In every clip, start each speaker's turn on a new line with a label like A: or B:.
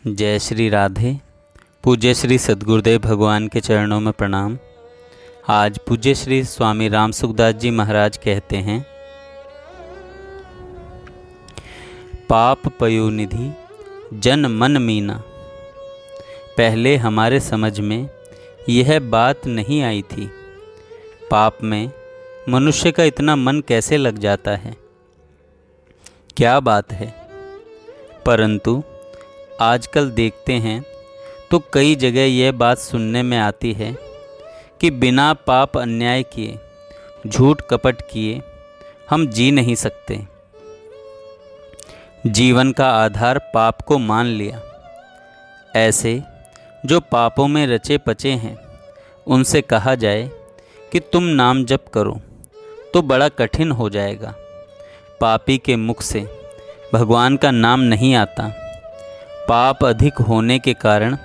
A: जय श्री राधे। पूज्य श्री सद्गुरुदेव भगवान के चरणों में प्रणाम। आज पूज्य श्री स्वामी राम सुखदास जी महाराज कहते हैं, पाप पयोनिधि जन मन मीना। पहले हमारे समझ में यह बात नहीं आई थी। पाप में मनुष्य का इतना मन कैसे लग जाता है, क्या बात है। परंतु आजकल देखते हैं तो कई जगह यह बात सुनने में आती है कि बिना पाप अन्याय किए, झूठ कपट किए हम जी नहीं सकते। जीवन का आधार पाप को मान लिया। ऐसे जो पापों में रचे पचे हैं उनसे कहा जाए कि तुम नाम जप करो तो बड़ा कठिन हो जाएगा। पापी के मुख से भगवान का नाम नहीं आता। पाप अधिक होने के कारण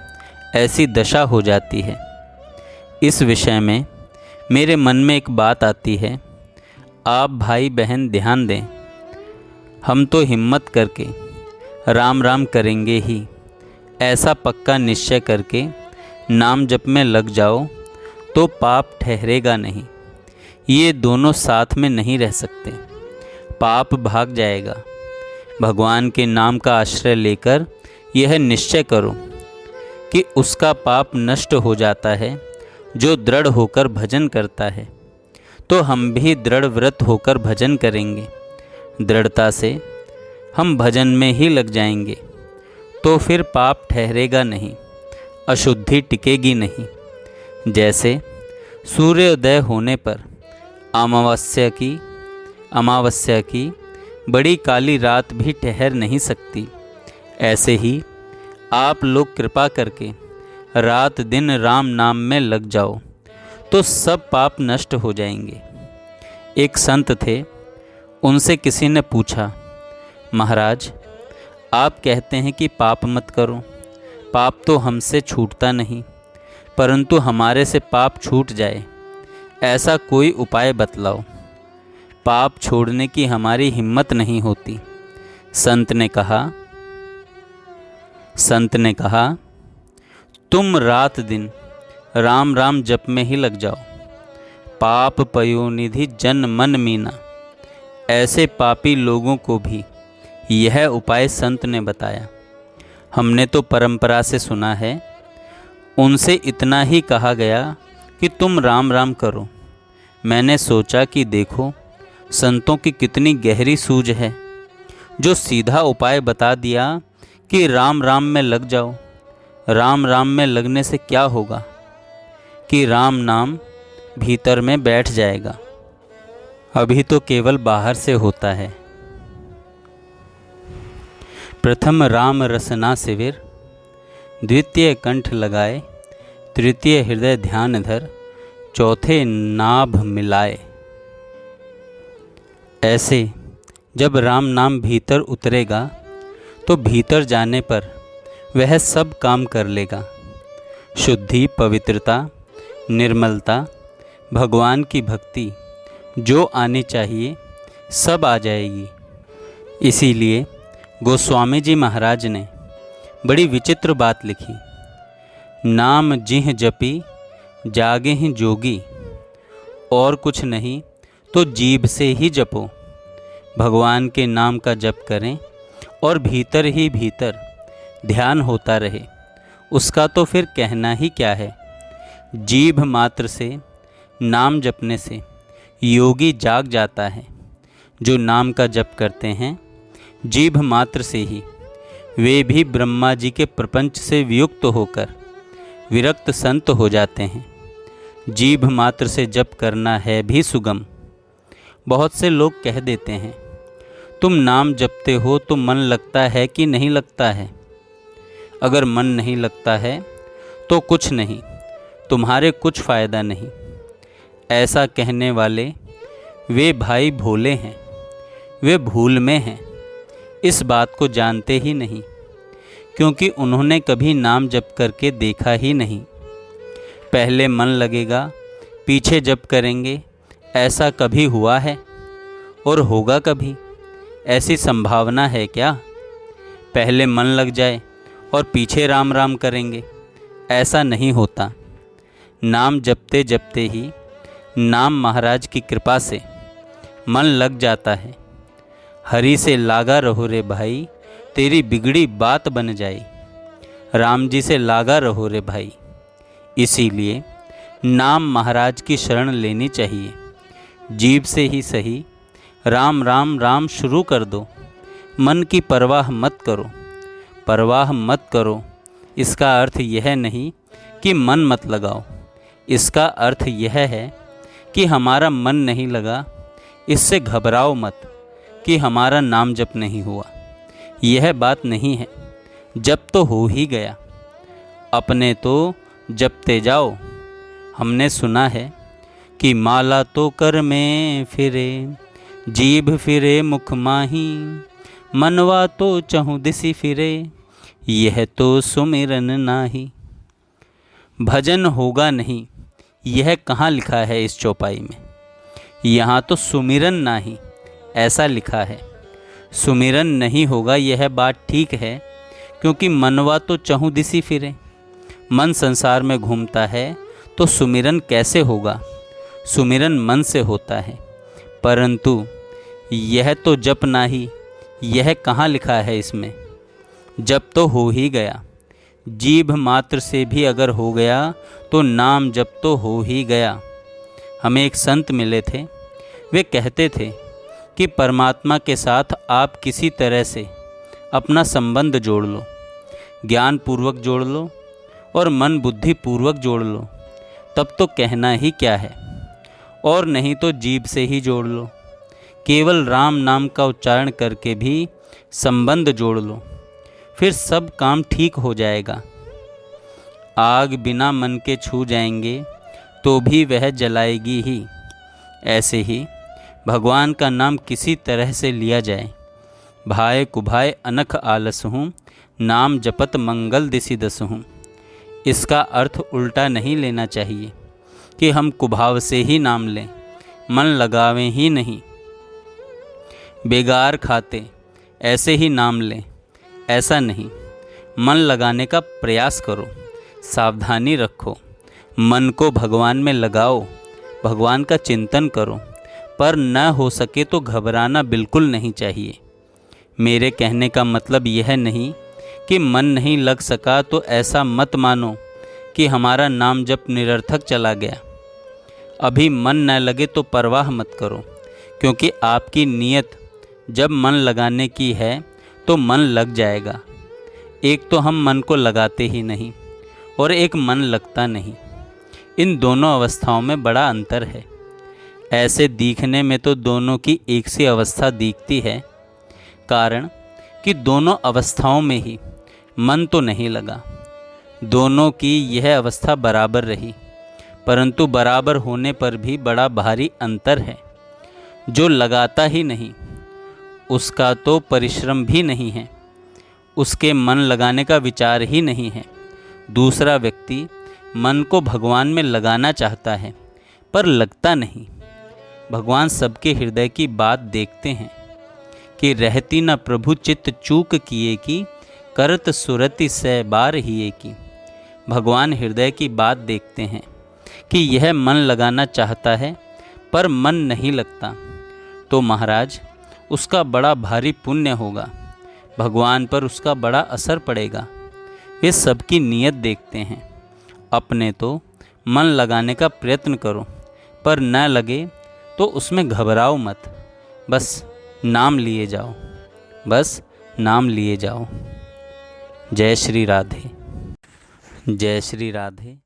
A: ऐसी दशा हो जाती है। इस विषय में मेरे मन में एक बात आती है, आप भाई बहन ध्यान दें। हम तो हिम्मत करके राम राम करेंगे ही, ऐसा पक्का निश्चय करके नाम जप में लग जाओ तो पाप ठहरेगा नहीं। ये दोनों साथ में नहीं रह सकते। पाप भाग जाएगा। भगवान के नाम का आश्रय लेकर यह निश्चय करो कि उसका पाप नष्ट हो जाता है जो दृढ़ होकर भजन करता है। तो हम भी दृढ़ व्रत होकर भजन करेंगे। दृढ़ता से हम भजन में ही लग जाएंगे तो फिर पाप ठहरेगा नहीं, अशुद्धि टिकेगी नहीं। जैसे सूर्योदय होने पर अमावस्या की बड़ी काली रात भी ठहर नहीं सकती, ऐसे ही आप लोग कृपा करके रात दिन राम नाम में लग जाओ तो सब पाप नष्ट हो जाएंगे। एक संत थे, उनसे किसी ने पूछा, महाराज आप कहते हैं कि पाप मत करो, पाप तो हमसे छूटता नहीं, परंतु हमारे से पाप छूट जाए ऐसा कोई उपाय बतलाओ। पाप छोड़ने की हमारी हिम्मत नहीं होती। संत ने कहा तुम रात दिन राम राम जप में ही लग जाओ। पाप पयोनिधि जन मन मीना। ऐसे पापी लोगों को भी यह उपाय संत ने बताया। हमने तो परंपरा से सुना है। उनसे इतना ही कहा गया कि तुम राम राम करो। मैंने सोचा कि देखो संतों की कितनी गहरी सूझ है, जो सीधा उपाय बता दिया कि राम राम में लग जाओ। राम राम में लगने से क्या होगा कि राम नाम भीतर में बैठ जाएगा। अभी तो केवल बाहर से होता है। प्रथम राम रसना शिविर, द्वितीय कंठ लगाए, तृतीय हृदय ध्यान धर, चौथे नाभ मिलाए। ऐसे जब राम नाम भीतर उतरेगा तो भीतर जाने पर वह सब काम कर लेगा। शुद्धि, पवित्रता, निर्मलता, भगवान की भक्ति जो आनी चाहिए सब आ जाएगी। इसीलिए गोस्वामी जी महाराज ने बड़ी विचित्र बात लिखी, नाम जिह जपी जागे ही जोगी, और कुछ नहीं तो जीभ से ही जपो। भगवान के नाम का जप करें और भीतर ही भीतर ध्यान होता रहे, उसका तो फिर कहना ही क्या है। जीभ मात्र से नाम जपने से योगी जाग जाता है। जो नाम का जप करते हैं जीभ मात्र से ही, वे भी ब्रह्मा जी के प्रपंच से वियुक्त होकर विरक्त संत हो जाते हैं। जीभ मात्र से जप करना है भी सुगम। बहुत से लोग कह देते हैं, तुम नाम जपते हो तो मन लगता है कि नहीं लगता है। अगर मन नहीं लगता है तो कुछ नहीं, तुम्हारे कुछ फ़ायदा नहीं। ऐसा कहने वाले वे भाई भोले हैं, वे भूल में हैं, इस बात को जानते ही नहीं, क्योंकि उन्होंने कभी नाम जप करके देखा ही नहीं। पहले मन लगेगा, पीछे जप करेंगे, ऐसा कभी हुआ है और होगा कभी? ऐसी संभावना है क्या? पहले मन लग जाए और पीछे राम राम करेंगे, ऐसा नहीं होता। नाम जपते जपते ही नाम महाराज की कृपा से मन लग जाता है। हरि से लागा रहो रे भाई, तेरी बिगड़ी बात बन जाई। राम जी से लागा रहो रे भाई। इसीलिए नाम महाराज की शरण लेनी चाहिए। जीभ से ही सही राम राम राम शुरू कर दो। मन की परवाह मत करो। परवाह मत करो इसका अर्थ यह नहीं कि मन मत लगाओ। इसका अर्थ यह है कि हमारा मन नहीं लगा, इससे घबराओ मत कि हमारा नाम जप नहीं हुआ। यह बात नहीं है, जप तो हो ही गया। अपने तो जपते जाओ। हमने सुना है कि माला तो कर में फिरे, जीभ फिरे मुख माही, मनवा तो चहु दिसी फिरे, यह तो सुमिरन नाही। भजन होगा नहीं, यह कहाँ लिखा है इस चौपाई में? यहाँ तो सुमिरन नाही ऐसा लिखा है। सुमिरन नहीं होगा यह बात ठीक है, क्योंकि मनवा तो चहु दिसी फिरे। मन संसार में घूमता है तो सुमिरन कैसे होगा? सुमिरन मन से होता है। परंतु यह तो जप नाही, यह कहाँ लिखा है इसमें? जप तो हो ही गया। जीभ मात्र से भी अगर हो गया तो नाम जप तो हो ही गया। हमें एक संत मिले थे, वे कहते थे कि परमात्मा के साथ आप किसी तरह से अपना संबंध जोड़ लो, ज्ञान पूर्वक जोड़ लो और मन बुद्धि पूर्वक जोड़ लो, तब तो कहना ही क्या है। और नहीं तो जीभ से ही जोड़ लो। केवल राम नाम का उच्चारण करके भी संबंध जोड़ लो, फिर सब काम ठीक हो जाएगा। आग बिना मन के छू जाएंगे तो भी वह जलाएगी ही। ऐसे ही भगवान का नाम किसी तरह से लिया जाए। भाए कुभाए अनख आलस हूँ, नाम जपत मंगल दिसि दस हूँ। इसका अर्थ उल्टा नहीं लेना चाहिए कि हम कुभाव से ही नाम लें, मन लगावें ही नहीं। बेगार खाते ऐसे ही नाम लें, ऐसा नहीं। मन लगाने का प्रयास करो, सावधानी रखो, मन को भगवान में लगाओ, भगवान का चिंतन करो। पर न हो सके तो घबराना बिल्कुल नहीं चाहिए। मेरे कहने का मतलब यह नहीं कि मन नहीं लग सका तो ऐसा मत मानो कि हमारा नाम जप निरर्थक चला गया। अभी मन न लगे तो परवाह मत करो, क्योंकि आपकी नीयत जब मन लगाने की है तो मन लग जाएगा। एक तो हम मन को लगाते ही नहीं और एक मन लगता नहीं। इन दोनों अवस्थाओं में बड़ा अंतर है। ऐसे दिखने में तो दोनों की एक सी अवस्था दिखती है, कारण कि दोनों अवस्थाओं में ही मन तो नहीं लगा। दोनों की यह अवस्था बराबर रही, परंतु बराबर होने पर भी बड़ा भारी अंतर है। जो लगाता ही नहीं उसका तो परिश्रम भी नहीं है, उसके मन लगाने का विचार ही नहीं है। दूसरा व्यक्ति मन को भगवान में लगाना चाहता है पर लगता नहीं। भगवान सबके हृदय की बात देखते हैं कि रहती न प्रभु चित्त चूक किए की, करत सुरति सै बार हिए की। भगवान हृदय की बात देखते हैं कि यह मन लगाना चाहता है पर मन नहीं लगता, तो महाराज उसका बड़ा भारी पुण्य होगा, भगवान पर उसका बड़ा असर पड़ेगा। वे सबकी नीयत देखते हैं। अपने तो मन लगाने का प्रयत्न करो, पर न लगे तो उसमें घबराओ मत। बस नाम लिए जाओ, बस नाम लिए जाओ। जय श्री राधे, जय श्री राधे।